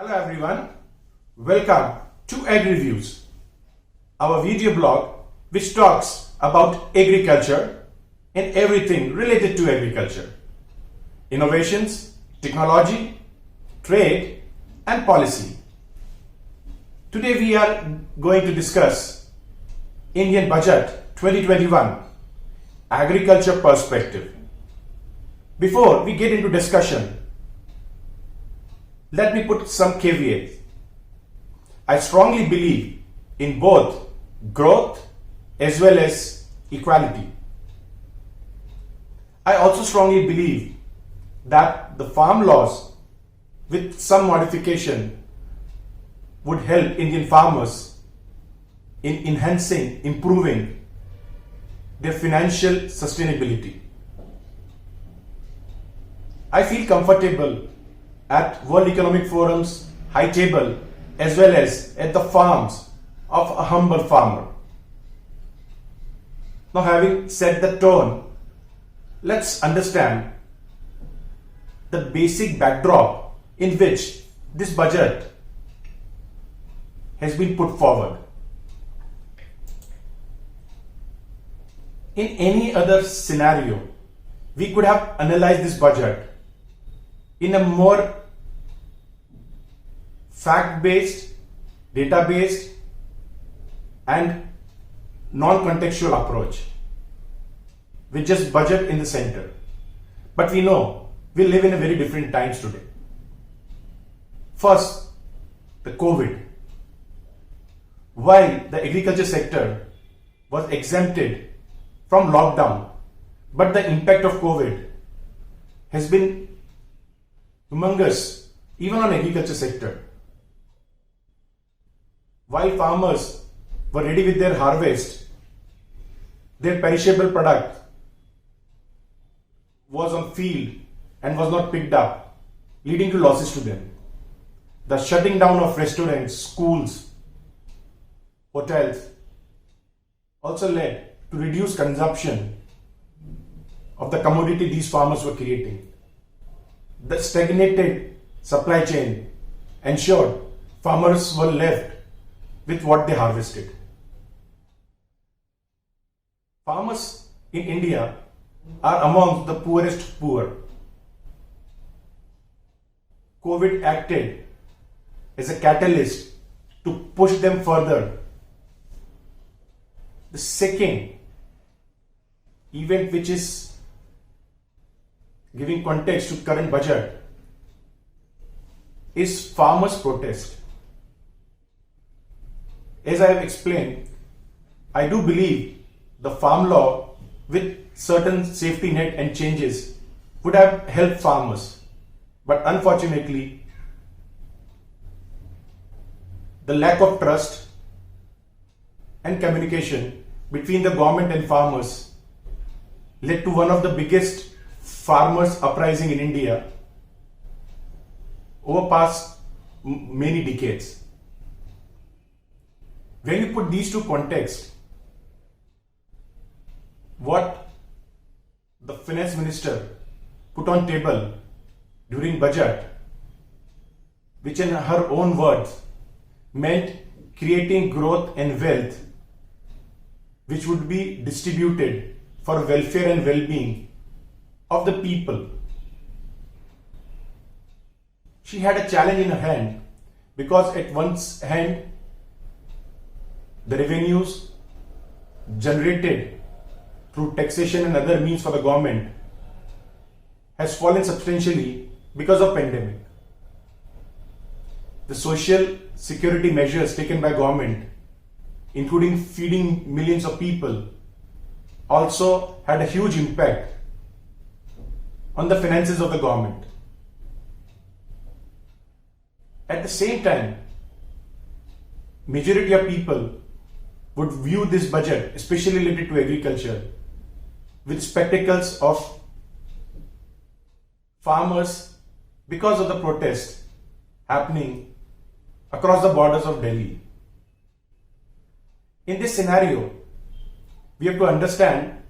Hello everyone, welcome to Ag Reviews, our video blog which talks about agriculture and everything related to agriculture, innovations, technology, trade and policy. Today we are going to discuss Indian Budget 2021 Agriculture Perspective. Before we get into discussion, let me put some caveats. I strongly believe in both growth as well as equality. I also strongly believe that the farm laws with some modification would help Indian farmers in enhancing, improving their financial sustainability. I feel comfortable at World Economic Forum's high table as well as at the farms of a humble farmer. Now, having set the tone, let's understand the basic backdrop in which this budget has been put forward. In any other scenario, we could have analyzed this budget in a more fact-based, data-based and non-contextual approach with just budget in the center. But we know we live in a very different times today. First, the COVID. While the agriculture sector was exempted from lockdown, but the impact of COVID has been humongous even on agriculture sector. While farmers were ready with their harvest, their perishable product was on field and was not picked up, leading to losses to them. The shutting down of restaurants, schools, hotels also led to reduced consumption of the commodity these farmers were creating. The stagnated supply chain ensured farmers were left with what they harvested. Farmers in India are among the poorest poor. COVID acted as a catalyst to push them further. The second event which is giving context to current budget is farmers' protest. As I have explained, I do believe the farm law with certain safety net and changes would have helped farmers. But unfortunately, the lack of trust and communication between the government and farmers led to one of the biggest farmers' uprising in India over past many decades. When you put these two contexts, what the finance minister put on table during budget, which in her own words meant creating growth and wealth which would be distributed for welfare and well-being of the people. She had a challenge in her hand because at one hand the revenues generated through taxation and other means for the government has fallen substantially because of pandemic. The social security measures taken by government, including feeding millions of people, also had a huge impact on the finances of the government. At the same time, majority of people would view this budget, especially related to agriculture, with spectacles of farmers because of the protests happening across the borders of Delhi. In this scenario, we have to understand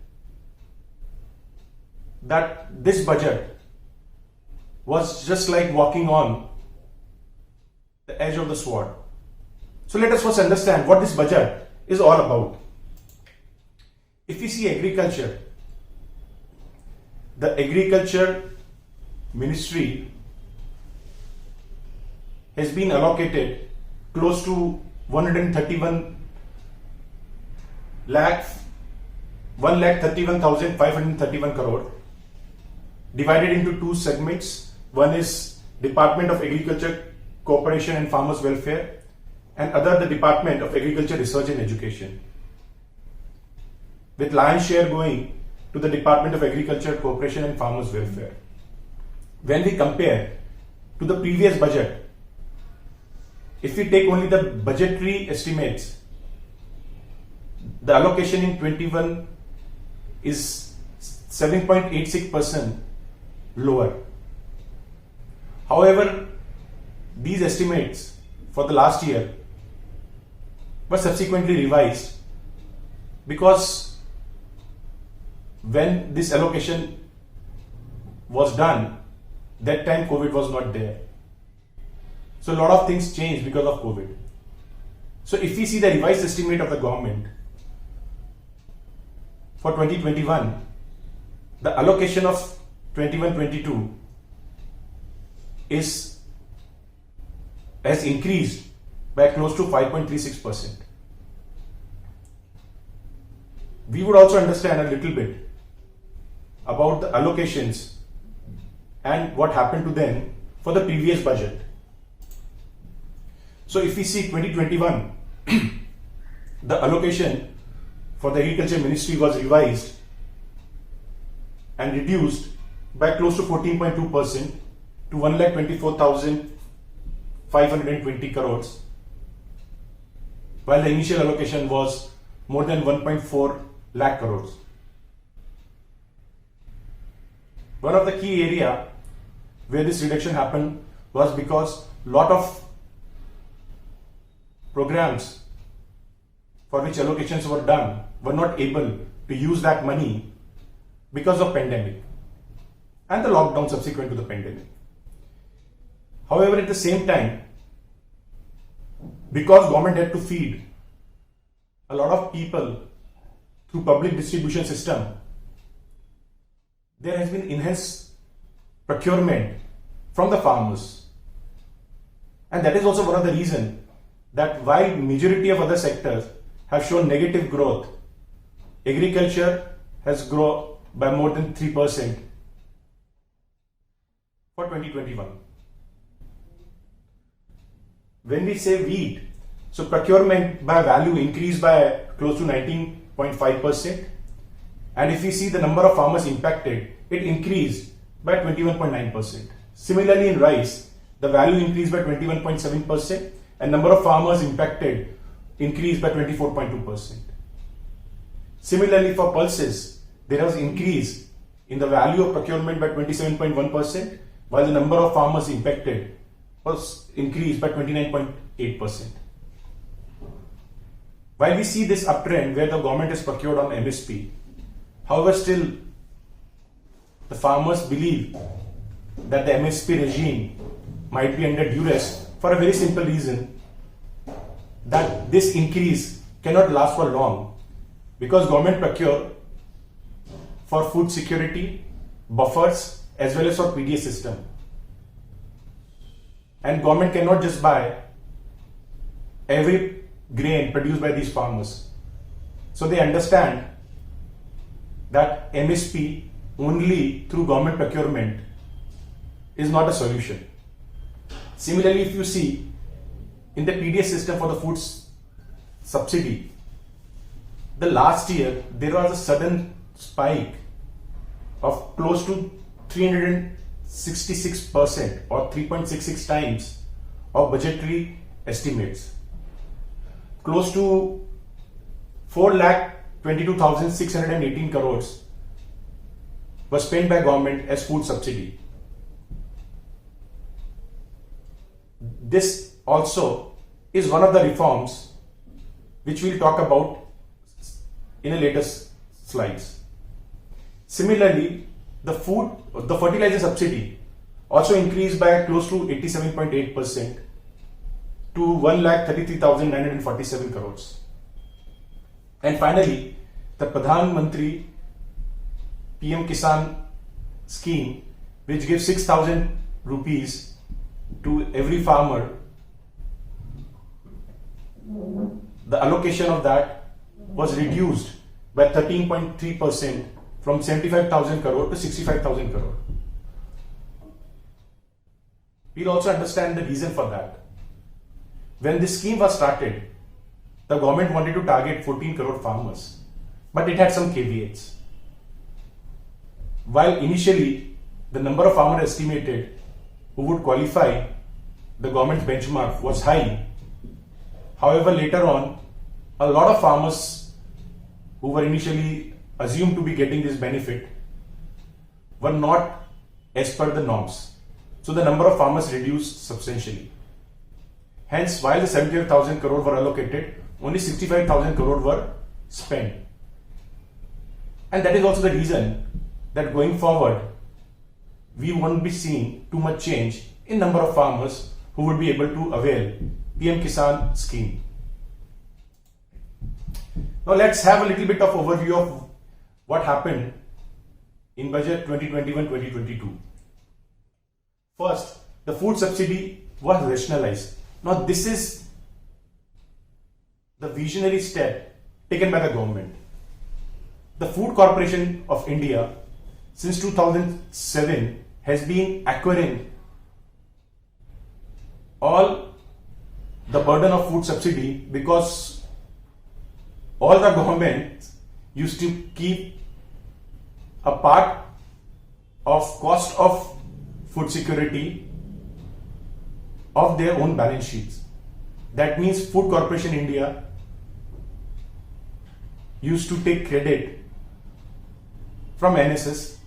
that this budget was just like walking on the edge of the sword. So let us first understand what this budget is all about. If we see agriculture, the agriculture ministry has been allocated close to 1,31,531 crore, divided into two segments. One is Department of Agriculture, Cooperation and Farmers Welfare, and other the Department of Agriculture, Research and Education, with lion's share going to the Department of Agriculture, Cooperation and Farmers Welfare. When we compare to the previous budget, if we take only the budgetary estimates, the allocation in 21 is 7.86% lower. However, these estimates for the last year were subsequently revised, because when this allocation was done, that time COVID was not there. So a lot of things changed because of COVID. So if we see the revised estimate of the government for 2021, the allocation of 21-22 has increased by close to 5.36%. We would also understand a little bit about the allocations and what happened to them for the previous budget. So if we see 2021, the allocation for the Agriculture Ministry was revised and reduced by close to 14.2% to 1,24,520 crores, while the initial allocation was more than 1.4 lakh crores. One of the key area where this reduction happened was because lot of programs for which allocations were done were not able to use that money because of pandemic and the lockdown subsequent to the pandemic. However, at the same time, because government had to feed a lot of people through public distribution system, there has been enhanced procurement from the farmers. And that is also one of the reasons that while majority of other sectors have shown negative growth, agriculture has grown by more than 3% for 2021. When we say wheat, so procurement by value increased by close to 19.5%. And if we see the number of farmers impacted, it increased by 21.9%. Similarly, in rice, the value increased by 21.7% and number of farmers impacted increased by 24.2%. Similarly, for pulses, there was increase in the value of procurement by 27.1%, while the number of farmers impacted was increased by 29.8%. While we see this uptrend where the government has procured on MSP, however, still the farmers believe that the MSP regime might be under duress for a very simple reason, that this increase cannot last for long, because government procure for food security, buffers as well as for PDA system. And government cannot just buy every grain produced by these farmers. So they understand that MSP only through government procurement is not a solution. Similarly, if you see in the PDA system for the food subsidy, the last year there was a sudden spike of close to 366% or 3.66 times of budgetary estimates. Close to 4,22,618 crores was spent by government as food subsidy. This also is one of the reforms which we'll talk about in a later slides. Similarly, the fertilizer subsidy also increased by close to 87.8%, to 1,33,947 crores. And finally, the Pradhan Mantri PM Kisan scheme, which gives 6,000 rupees to every farmer, the allocation of that was reduced by 13.3% from 75,000 crore to 65,000 crore. We'll also understand the reason for that. When this scheme was started, the government wanted to target 14 crore farmers, but it had some caveats. While initially the number of farmers estimated who would qualify the government's benchmark was high, however, later on, a lot of farmers who were initially assumed to be getting this benefit were not as per the norms. So the number of farmers reduced substantially. Hence, while the 75,000 crore were allocated, only 65,000 crore were spent. And that is also the reason that going forward, we won't be seeing too much change in number of farmers who would be able to avail PM Kisan scheme. Now let's have a little bit of overview of what happened in budget 2021-2022. First, the food subsidy was rationalized. Now this is the visionary step taken by the government. The Food Corporation of India since 2007 has been acquiring all the burden of food subsidy because all the governments used to keep a part of cost of food security of their own balance sheets. That means Food Corporation India used to take credit from NSS,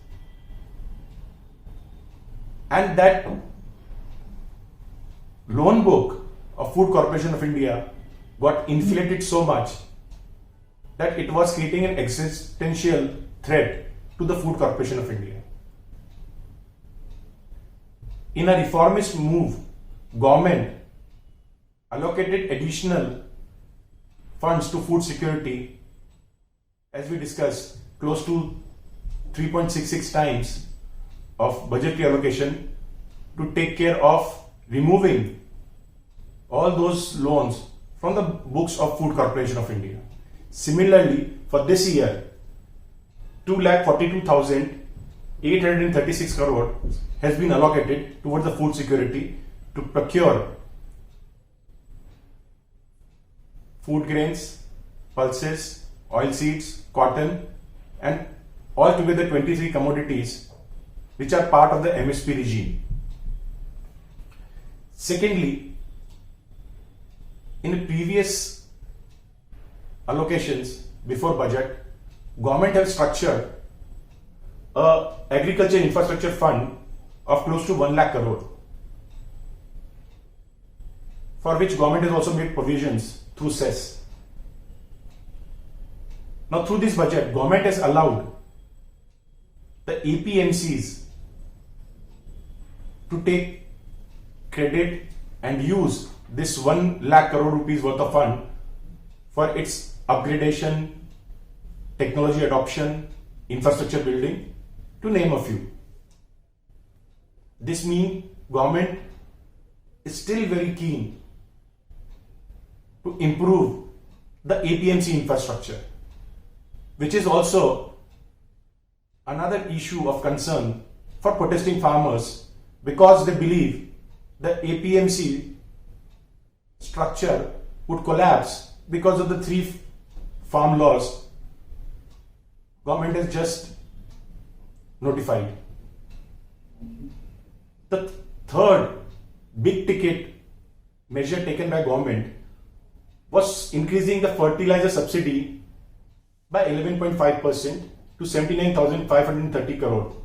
and that loan book of Food Corporation of India got inflated so much that it was creating an existential threat to the Food Corporation of India. In a reformist move, government allocated additional funds to food security, as we discussed, close to 3.66 times of budgetary allocation to take care of removing all those loans from the books of Food Corporation of India. Similarly, for this year, 2,42,836 crore has been allocated towards the food security to procure food grains, pulses, oilseeds, cotton, and altogether 23 commodities which are part of the MSP regime. Secondly, in the previous allocations before budget, government has structured a agriculture infrastructure fund of close to 1 lakh crore, for which government has also made provisions through cess. Now through this budget, government has allowed the APMCs to take credit and use this 1 lakh crore rupees worth of fund for its upgradation, technology adoption, infrastructure building, to name a few. This means government is still very keen to improve the APMC infrastructure, which is also another issue of concern for protesting farmers, because they believe the APMC structure would collapse because of the 3 farm laws government has just notified. The third big ticket measure taken by government was increasing the fertilizer subsidy by 11.5% to 79,530 crore.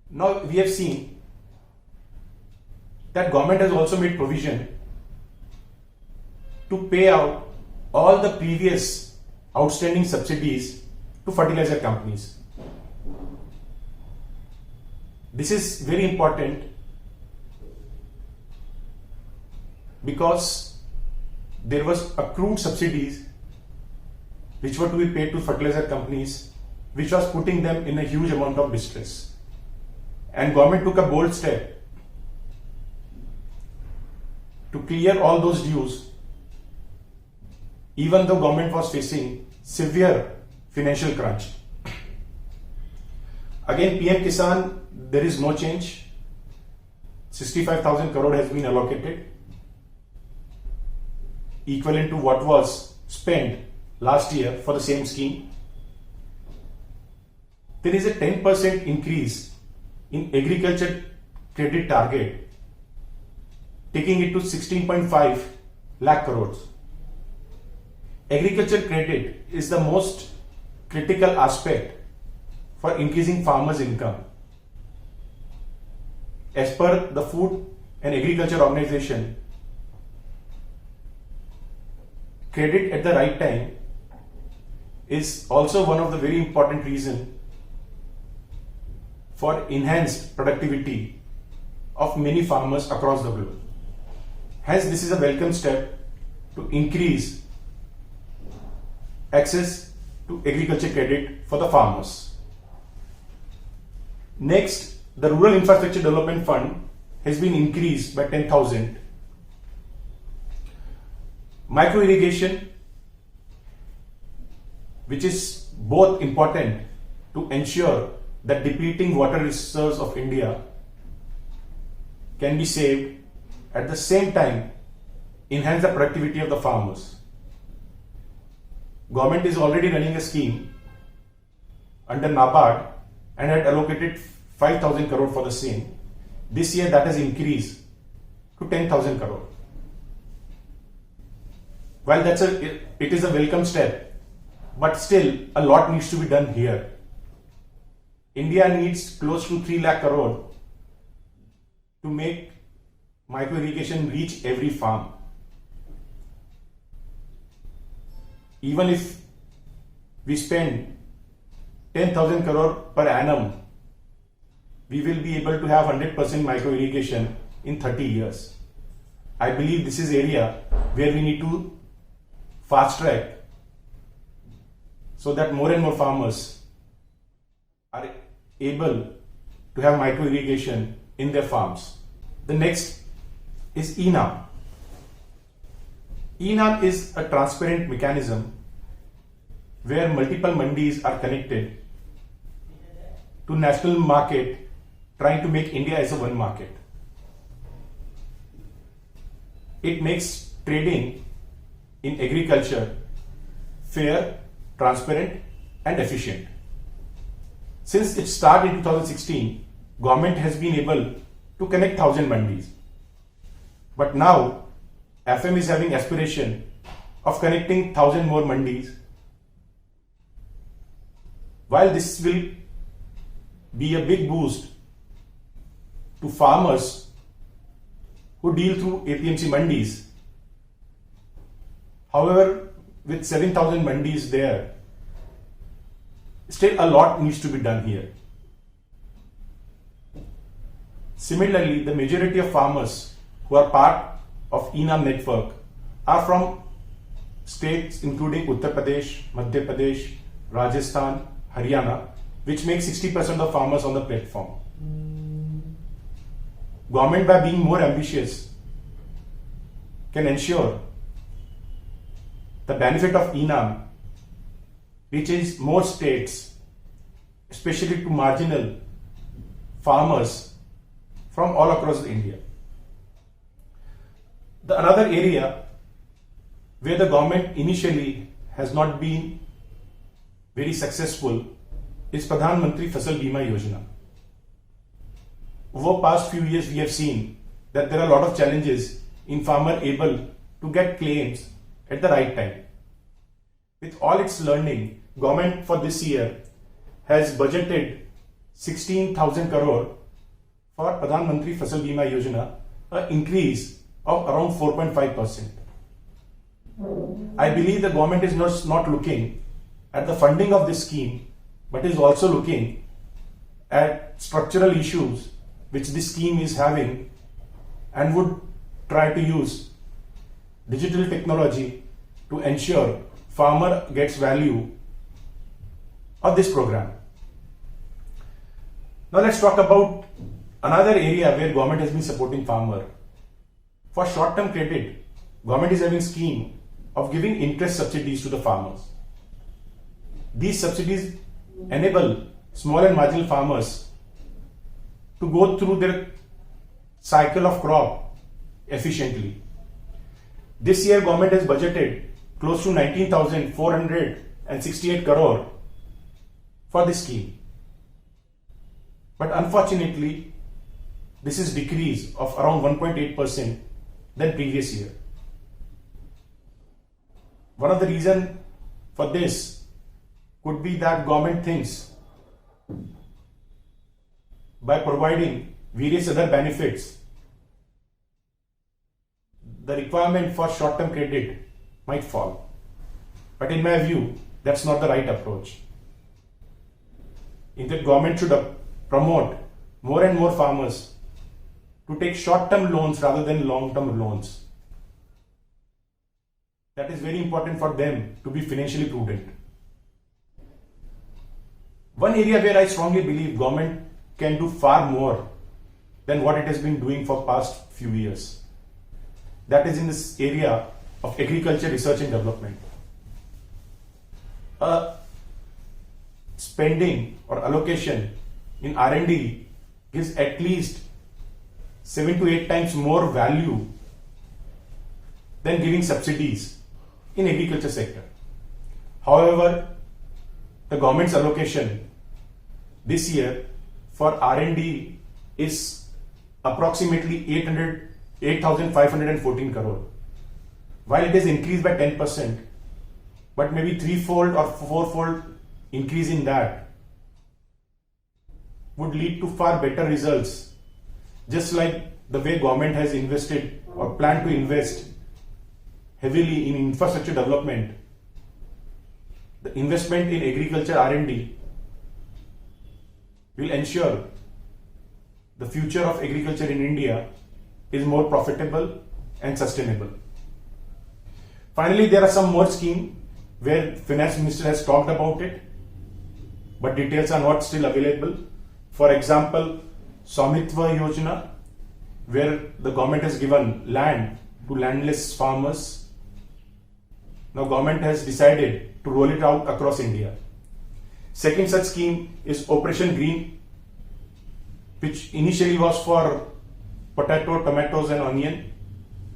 Now we have seen that government has also made provision to pay out all the previous outstanding subsidies to fertilizer companies. This is very important because there was accrued subsidies which were to be paid to fertilizer companies, which was putting them in a huge amount of distress. And government took a bold step to clear all those dues, even though government was facing severe financial crunch. Again, PM Kisan, there is no change. 65,000 crore has been allocated, equivalent to what was spent last year for the same scheme. There is a 10% increase in agriculture credit target, taking it to 16.5 lakh crores. Agriculture credit is the most critical aspect for increasing farmers' income. As per the Food and Agriculture Organization, credit at the right time is also one of the very important reasons for enhanced productivity of many farmers across the globe. Hence, this is a welcome step to increase access to agriculture credit for the farmers. Next, the Rural Infrastructure Development Fund has been increased by 10,000. Micro irrigation, which is both important to ensure that depleting water reserves of India can be saved, at the same time enhance the productivity of the farmers. Government is already running a scheme under NABARD and had allocated 5,000 crore for the same. This year that has increased to 10,000 crore. While it is a welcome step, but still a lot needs to be done here. India needs close to 3 lakh crore to make micro irrigation reach every farm. Even if we spend 10,000 crore per annum, we will be able to have 100% micro irrigation in 30 years. I believe this is area where we need to fast track so that more and more farmers are able to have micro irrigation in their farms. The next is ENAM. ENAM is a transparent mechanism where multiple mandis are connected to national market, trying to make India as a one market. It makes trading in agriculture fair, transparent and efficient. Since it started in 2016, government has been able to connect 1,000 mandis. But now FM is having aspiration of connecting 1,000 more mandis. While this will be a big boost to farmers who deal through APMC mandis, however, with 7,000 mandis there, still a lot needs to be done here. Similarly, the majority of farmers who are part of ENAM network are from states including Uttar Pradesh, Madhya Pradesh, Rajasthan, Haryana, which makes 60% of farmers on the platform. Government, by being more ambitious, can ensure the benefit of ENAM reaches more states, especially to marginal farmers from all across India. Another area where the government initially has not been very successful is Pradhan Mantri Fasal Bima Yojana. Over past few years, we have seen that there are a lot of challenges in farmer able to get claims at the right time. With all its learning, government for this year has budgeted 16,000 crore for Pradhan Mantri Fasal Bima Yojana, an increase of around 4.5%. I believe the government is not looking at the funding of this scheme, but is also looking at structural issues which this scheme is having and would try to use digital technology to ensure farmer gets value of this program. Now let's talk about another area where government has been supporting farmer. For short-term credit, government is having scheme of giving interest subsidies to the farmers. These subsidies enable small and marginal farmers to go through their cycle of crop efficiently. This year government has budgeted close to 19,468 crore for this scheme. But unfortunately, this is decrease of around 1.8% than previous year. One of the reasons for this could be that government thinks by providing various other benefits, the requirement for short-term credit might fall. But in my view, that's not the right approach. In fact, government should promote more and more farmers to take short-term loans rather than long-term loans. That is very important for them to be financially prudent. One area where I strongly believe government can do far more than what it has been doing for past few years. That is in this area of agriculture research and development. Spending or allocation in R&D gives at least 7 to 8 times more value than giving subsidies in agriculture sector. However, the government's allocation this year for R&D is approximately 8,514 crore. While it has increased by 10%, but maybe threefold or fourfold increase in that would lead to far better results, just like the way government has invested or planned to invest heavily in infrastructure development. The investment in agriculture R&D will ensure the future of agriculture in India is more profitable and sustainable. Finally, there are some more schemes where Finance Minister has talked about it, but details are not still available. For example, Swamitva Yojana, where the government has given land to landless farmers. Now government has decided to roll it out across India. Second such scheme is Operation Green, which initially was for potato, tomatoes and onion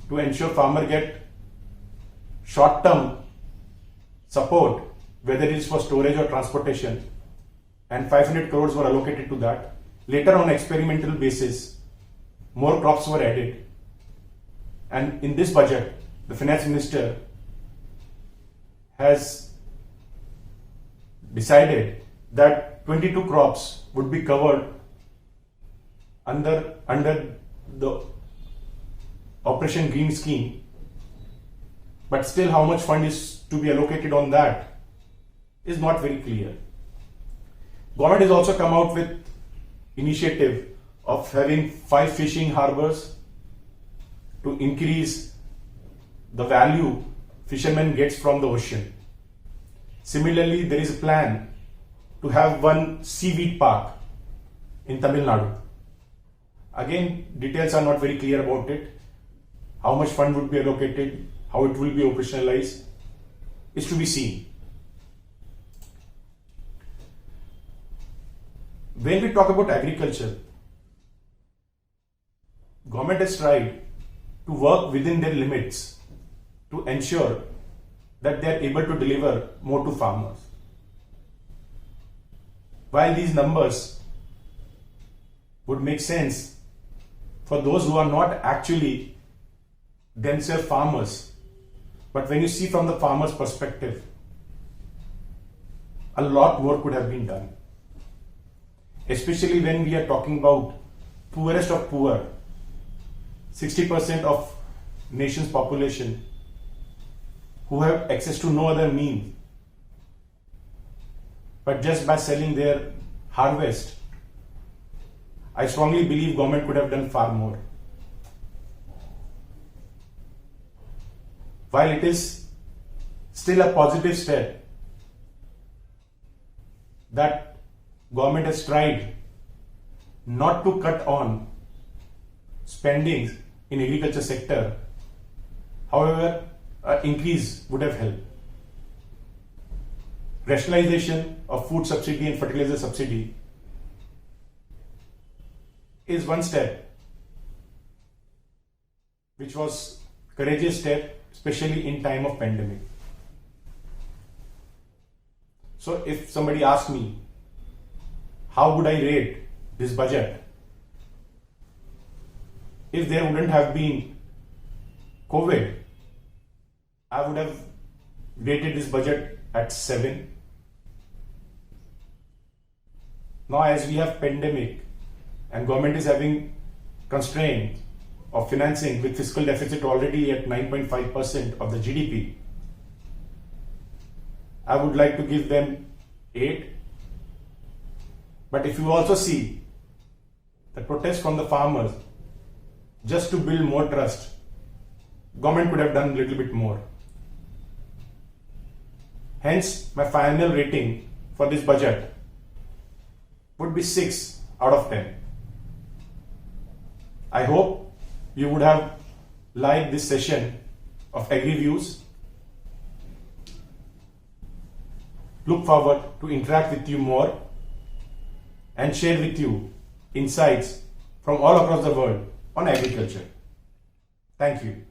to ensure farmer get short-term support, whether it is for storage or transportation, and 500 crores were allocated to that. Later on experimental basis, more crops were added, and in this budget, the Finance Minister has decided that 22 crops would be covered under the Operation Green scheme, but still how much fund is to be allocated on that is not very clear. Government has also come out with initiative of having 5 fishing harbors to increase the value fishermen gets from the ocean. Similarly, there is a plan to have one seaweed park in Tamil Nadu. Again, details are not very clear about it. How much fund would be allocated, how it will be operationalized is to be seen. When we talk about agriculture, government has tried to work within their limits to ensure that they are able to deliver more to farmers. While these numbers would make sense for those who are not actually themselves farmers, but when you see from the farmer's perspective, a lot more could have been done. Especially when we are talking about poorest of poor, 60% of nation's population who have access to no other means, but just by selling their harvest, I strongly believe government could have done far more. while it is still a positive step that government has tried not to cut on spendings in agriculture sector, however, an increase would have helped. Rationalization of food subsidy and fertilizer subsidy is one step, which was courageous step, especially in time of pandemic. So if somebody asks me, how would I rate this budget? If there wouldn't have been COVID, I would have rated this budget at 7. Now as we have pandemic and government is having constraint of financing with fiscal deficit already at 9.5% of the GDP, I would like to give them 8. But if you also see the protest from the farmers, just to build more trust, government could have done a little bit more. Hence, my final rating for this budget would be 6 out of 10. I hope you would have liked this session of Agri Views. Look forward to interact with you more and share with you insights from all across the world on agriculture. Thank you.